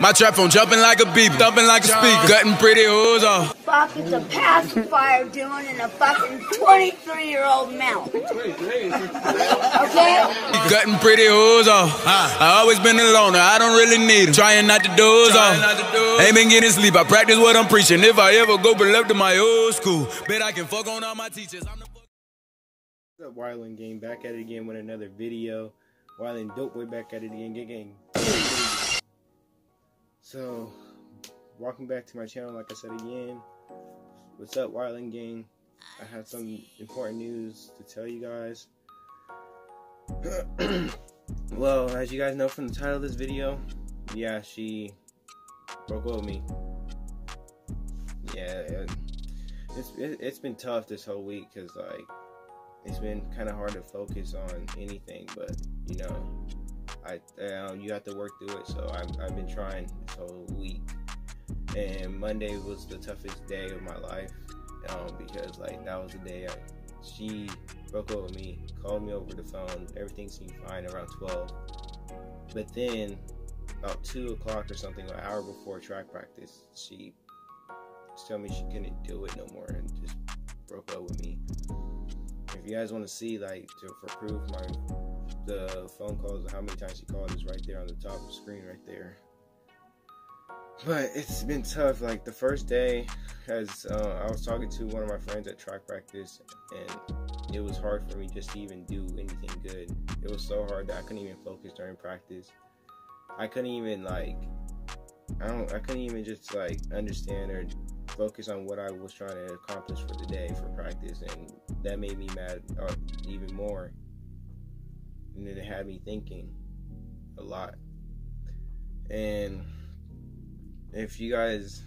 My trap phone jumping like a beep, thumping like a speaker, gutting pretty hoes off. Fuck is a pacifier doing in a fucking 23-year-old mouth? Okay? Gutting pretty hoes off. I always been a loner, I don't really need them. Trying not to doze off. Ain't been getting sleep, I practice what I'm preaching. If I ever go back to my old school, bet I can fuck on all my teachers. What's up, Wyland Gang? Back at it again with another video. Wyland Dope Boy back at it again. Gang. So, welcome back to my channel. Like I said again, what's up, Wyland Gang? I have some important news to tell you guys. Well, as you guys know from the title of this video, yeah, she broke up with me. Yeah, it's been tough this whole week because like it's been kind of hard to focus on anything, but you know, you have to work through it. So I've been trying this whole week, and Monday was the toughest day of my life because like that was the day she broke up with me, called me over the phone, everything seemed fine around 12, but then about 2 o'clock or something, an hour before track practice, she told me she couldn't do it no more and just broke up with me. If you guys want to see, like, for proof, the phone calls and how many times she called is right there on the top of the screen right there. But it's been tough. Like the first day, as I was talking to one of my friends at track practice, and it was hard for me just to even do anything good. It was so hard that I couldn't even focus during practice. I couldn't even I couldn't even just like understand or focus on what I was trying to accomplish for the day for practice, and that made me mad even more. And then it had me thinking a lot. And if you guys,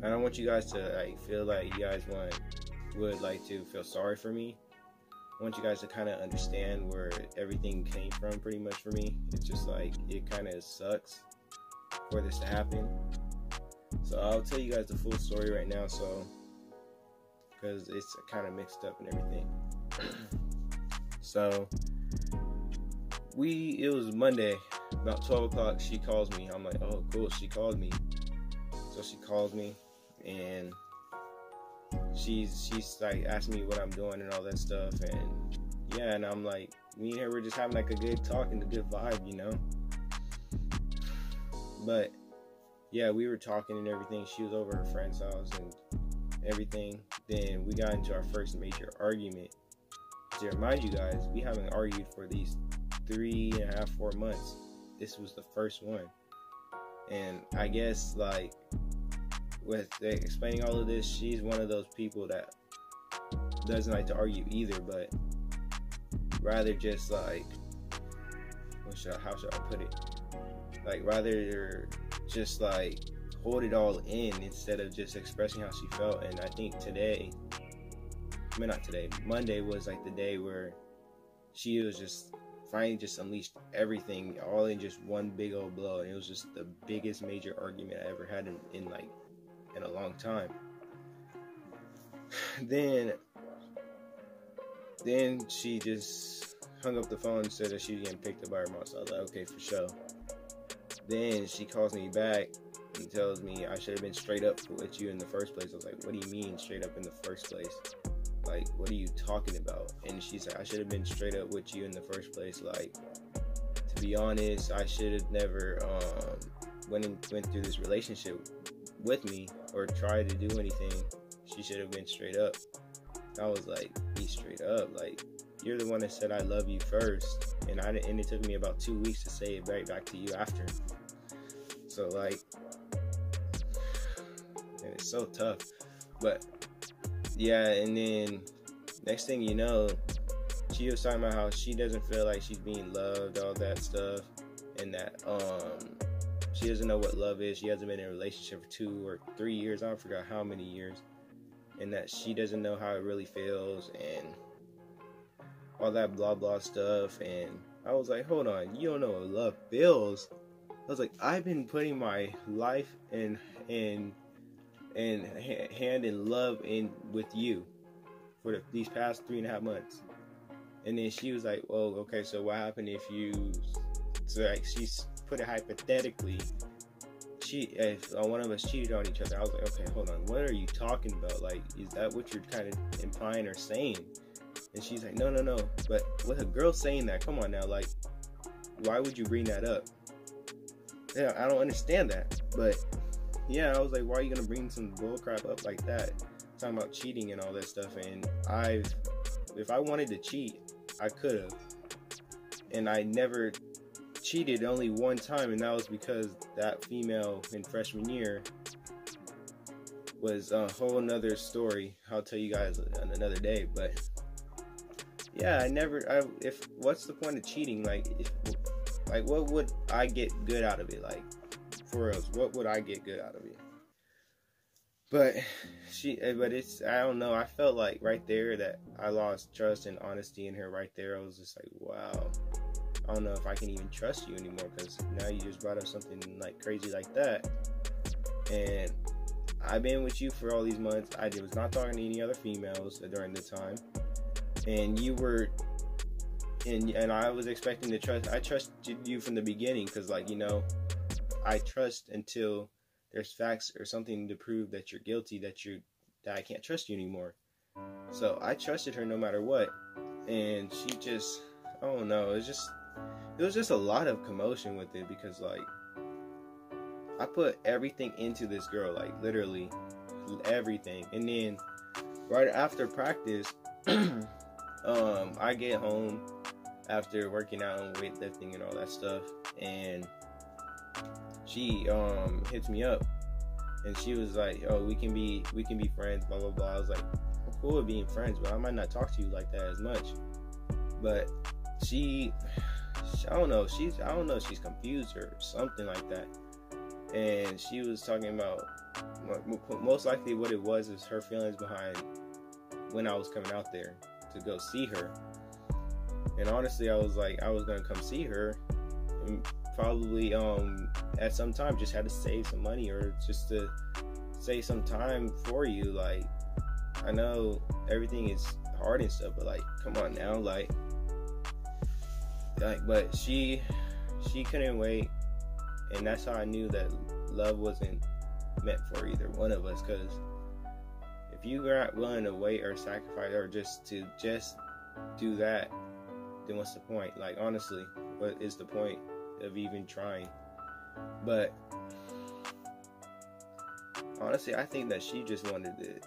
I don't want you guys to like feel like you guys would like to feel sorry for me. I want you guys to kind of understand where everything came from pretty much for me. It's just like it kind of sucks for this to happen. So I'll tell you guys the full story right now, so because it's kind of mixed up and everything. So it was Monday, about 12 o'clock, she calls me. I'm like, oh cool, she called me. So she calls me and she's like asking me what I'm doing and all that stuff, and yeah, and I'm like, me and her were just having like a good talk and a good vibe, you know. But yeah, we were talking and everything. She was over her friend's house and everything. Then we got into our first major argument. To remind you guys, we haven't argued for these 3.5, 4 months. This was the first one. And I guess like with explaining all of this, she's one of those people that doesn't like to argue either, but rather just like, how should I put it? Like rather just like hold it all in instead of just expressing how she felt. And I think Monday was like the day where she was just finally just unleashed everything all in just one big old blow, and it was just the biggest major argument I ever had in a long time. Then she just hung up the phone and said that she was getting picked up by her mom. So I was like, okay, for sure. Then she calls me back and tells me I should have been straight up with you in the first place. I was like, what do you mean straight up in the first place? Like, what are you talking about? And she's like, I should have been straight up with you in the first place. Like, to be honest, I should have never went through this relationship with me or tried to do anything. She should have been straight up. I was like, be straight up. Like, you're the one that said I love you first, and it took me about 2 weeks to say it right back to you after. So like, and it's so tough. But yeah, and then next thing you know, she was talking about how she doesn't feel like she's being loved, all that stuff, and that she doesn't know what love is. She hasn't been in a relationship for 2 or 3 years. I forgot how many years, and that she doesn't know how it really feels and all that blah blah stuff. And I was like, hold on, you don't know what love feels? I was like, I've been putting my life and hand in love in with you for these past 3.5 months. And then she was like, well, okay, so what happened if you, so like she's put it hypothetically, if one of us cheated on each other, I was like, okay, hold on, what are you talking about? Like, is that what you're kind of implying or saying? And she's like, no. But with a girl saying that, come on now, like, why would you bring that up? Yeah, I don't understand that. But yeah, I was like, why are you gonna bring some bullcrap up like that? Talking about cheating and all that stuff. And if I wanted to cheat, I could have. And I never cheated, only one time, and that was because that female in freshman year was a whole nother story. I'll tell you guys on another day. But yeah, what's the point of cheating? Like, what would I get good out of it? Like, for reals, what would I get good out of it? But I don't know. I felt like right there that I lost trust and honesty in her right there. I was just like, wow, I don't know if I can even trust you anymore, because now you just brought up something like crazy like that. And I've been with you for all these months. I was not talking to any other females during the time. And you were, and I was expecting to trust. I trusted you from the beginning, because, like, you know, I trust until there's facts or something to prove that you're guilty, that I can't trust you anymore. So I trusted her no matter what. And she just, I don't know, it was just a lot of commotion with it, because, like, I put everything into this girl, like, literally everything. And then right after practice, I get home after working out and weightlifting and all that stuff, and she hits me up, and she was like, oh, we can be friends, blah blah blah. I was like, I'm cool with being friends, but I might not talk to you like that as much. But I don't know, she's confused or something like that. And she was talking about, most likely what it was is her feelings behind when I was coming out there to go see her. And honestly, I was like, I was gonna come see her, and probably at some time just had to save some money, or just to save some time for you. Like, I know everything is hard and stuff, but, like, come on now, like but she couldn't wait. And that's how I knew that love wasn't meant for either one of us, because if you are not willing to wait or sacrifice or just do that, then what's the point? Like, honestly, what is the point of even trying? But honestly, I think that she just wanted to,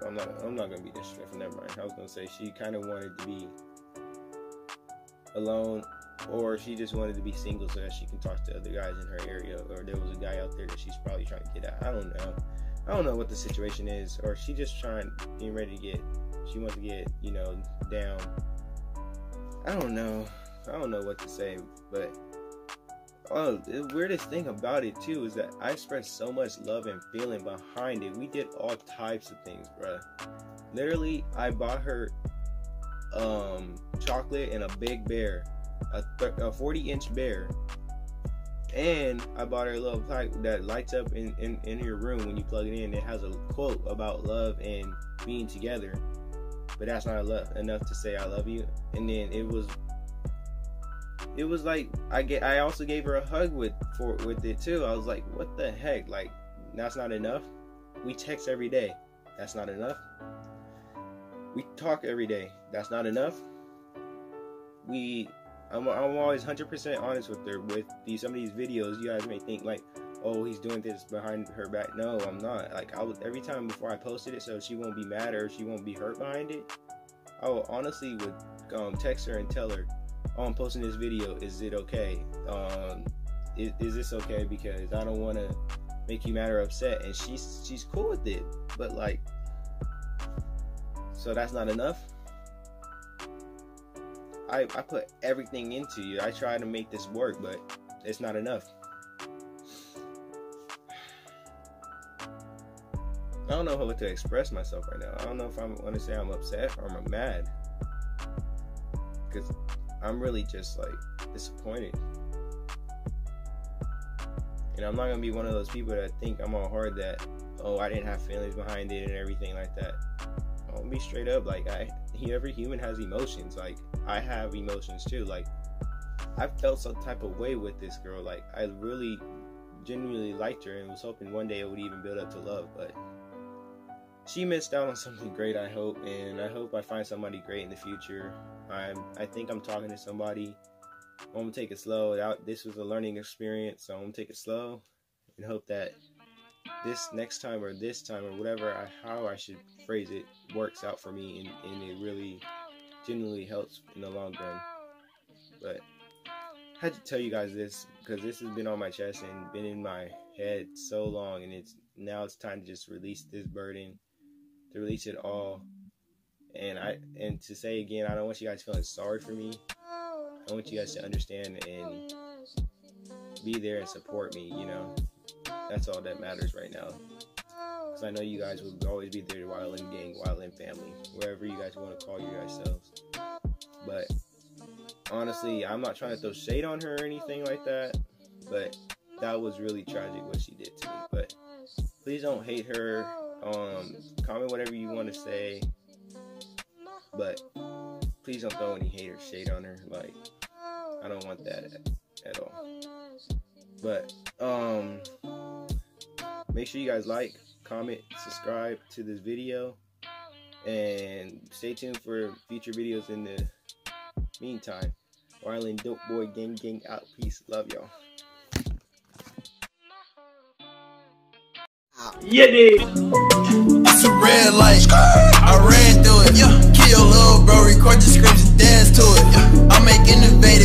I'm not gonna be disrespectful, never mind. I was gonna say she kind of wanted to be alone, or she just wanted to be single so that she can talk to other guys in her area, or there was a guy out there that she's probably trying to get at. I don't know what the situation is, or she just getting ready to she wants to get, you know, down. I don't know what to say. But the weirdest thing about it too is that I expressed so much love and feeling behind it. We did all types of things, bruh. Literally, I bought her chocolate and a big bear, a 40-inch bear, and I bought her a little plaque that lights up in your room when you plug it in. It has a quote about love and being together, but that's not enough to say I love you. And then it was like I also gave her a hug with it too. I was like, what the heck? Like, that's not enough? We text every day. That's not enough? We talk every day. That's not enough? I'm always 100% honest with her. With some of these videos, you guys may think like, oh, he's doing this behind her back. No, I'm not. Like, every time before I posted it, so she won't be mad or she won't be hurt behind it, I will honestly text her and tell her, oh, I'm posting this video. Is it okay? Is this okay? Because I don't want to make you mad or upset. And she's cool with it. But, like, so that's not enough? I put everything into you. I try to make this work, but it's not enough. I don't know how to express myself right now. I don't know if I want to say I'm upset or I'm mad, because I'm really just like disappointed. And I'm not gonna be one of those people that think I'm all hard that, oh, I didn't have feelings behind it and everything like that. I'll be straight up, like, every human has emotions. Like, I have emotions too. Like, I felt some type of way with this girl. Like, I really genuinely liked her and was hoping one day it would even build up to love, but she missed out on something great, I hope, and I hope I find somebody great in the future. I think I'm talking to somebody. I'm gonna take it slow. This was a learning experience, so I'm gonna take it slow and hope that this next time or this time or whatever, how I should phrase it, works out for me and it really genuinely helps in the long run. But I had to tell you guys this because this has been on my chest and been in my head so long, and now it's time to just release this burden, to release it all. And to say again, I don't want you guys feeling sorry for me. I want you guys to understand and be there and support me, you know. That's all that matters right now. Because I know you guys will always be there, Wildland Gang, Wildland Family, wherever you guys want to call yourselves. But honestly, I'm not trying to throw shade on her or anything like that, but that was really tragic what she did to me. But please don't hate her. Comment whatever you want to say, but please don't throw any hate or shade on her. Like, I don't want that at all. But make sure you guys like, comment, subscribe to this video, and stay tuned for future videos in the meantime. Wildland Dope Boy Gang out. Peace. Love y'all. Yeah, dude. It's a red light. I ran through it. Yeah. Kill little bro, record the scripts and dance to it. Yeah. I make innovative.